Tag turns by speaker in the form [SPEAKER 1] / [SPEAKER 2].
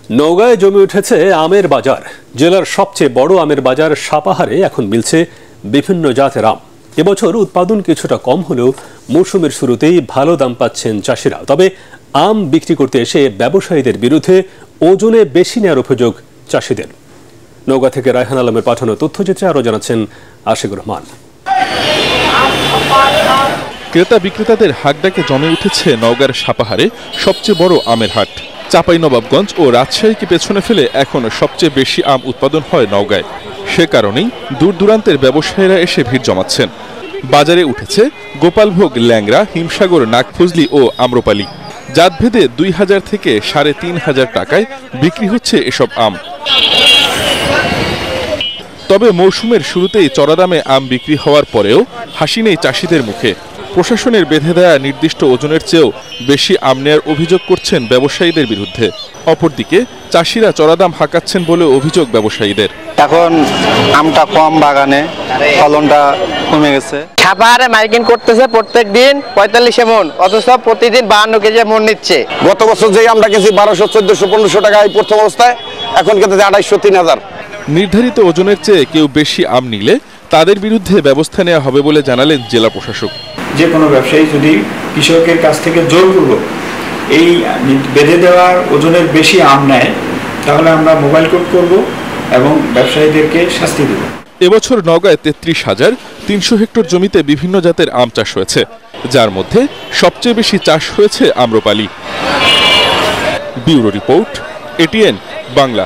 [SPEAKER 1] নওগাঁয় জমে উঠেছে আমের বাজার। জেলার সবচেয়ে বড় আমের বাজার সাপাহারে এখন মিলছে বিভিন্ন জাতের আম। এবছর উৎপাদন কিছুটা কম হলেও মৌসুমের শুরুতেই ভালো দাম পাচ্ছেন চাষিরা। তবে আম বিক্রি করতে এসে ব্যবসায়ীদের বিরুদ্ধে ওজনে বেশি নেওয়ার অভিযোগ চাষিদের। নওগাঁ থেকে রায়হান আলমের পাঠানো তথ্যচিত্রে আরও জানাচ্ছেন আশিকুর রহমান।
[SPEAKER 2] ক্রেতা বিক্রেতাদের হাকডাকে জমে উঠেছে নওগাঁর সাপাহারে সবচেয়ে বড় আমের হাট। চাঁপাইনবাবগঞ্জ ও রাজশাহীকে পেছনে ফেলে এখন সবচেয়ে বেশি আম উৎপাদন হয় নওগাঁয়। সে কারণেই দূর দূরান্তের ব্যবসায়ীরা এসে ভিড় জমাচ্ছেন। বাজারে উঠেছে গোপালভোগ, ল্যাংড়া, হিমসাগর, নাগফজলি ও আম্রপালি। জাতভেদে ২,০০০ থেকে ৩,৫০০ টাকায় বিক্রি হচ্ছে এসব আম। তবে মৌসুমের শুরুতেই চড়া দামে আম বিক্রি হওয়ার পরেও হাসি নেই চাষিদের মুখে। প্রশাসনের বেঁধে দেয়া নির্দিষ্ট ওজনের চেয়েও বেশি আম নেয়ার অভিযোগ করছেন ব্যবসায়ীদের বিরুদ্ধে। অপরদিকে চাষিরা চড়া দাম হাঁকাচ্ছেন বলে অভিযোগ ব্যবসায়ীদের।
[SPEAKER 3] এখন আমটা কম, বাগানে ফলনটা কমে গেছে।
[SPEAKER 4] সাপাহারে মাইকিং করতেছে প্রত্যেক দিন ৪৫ মন, অথচ প্রতিদিন ৫২ কেজি মন নিচ্ছে।
[SPEAKER 5] গত বছর যে আমরা গেছি ১২০০, ১৪০০, ১৫০০ টাকা এই প্রথম অবস্থায়, এখন কিন্তু ২৫০, ৩০০০।
[SPEAKER 2] নির্ধারিত ওজনের চেয়ে কেউ বেশি আম নিলে তাদের বিরুদ্ধে ব্যবস্থা নেওয়া হবে বলে জানালেন জেলা প্রশাসক।
[SPEAKER 6] যে কোনো ব্যবসায়ী যদি কৃষকের কাছ থেকে জোরপূর্বক এই বেঁধে দেওয়ার ওজনের বেশি আম নেয়, তাহলে আমরা মোবাইল কোর্ট করব এবং ব্যবসায়ীদেরকে শাস্তি দেব।
[SPEAKER 2] এবছর নওগাঁয় ৩৩,৩০০ হেক্টর জমিতে বিভিন্ন জাতের আম চাষ হয়েছে, যার মধ্যে সবচেয়ে বেশি চাষ হয়েছে Amrapali. Bureau report, ATN Bangla.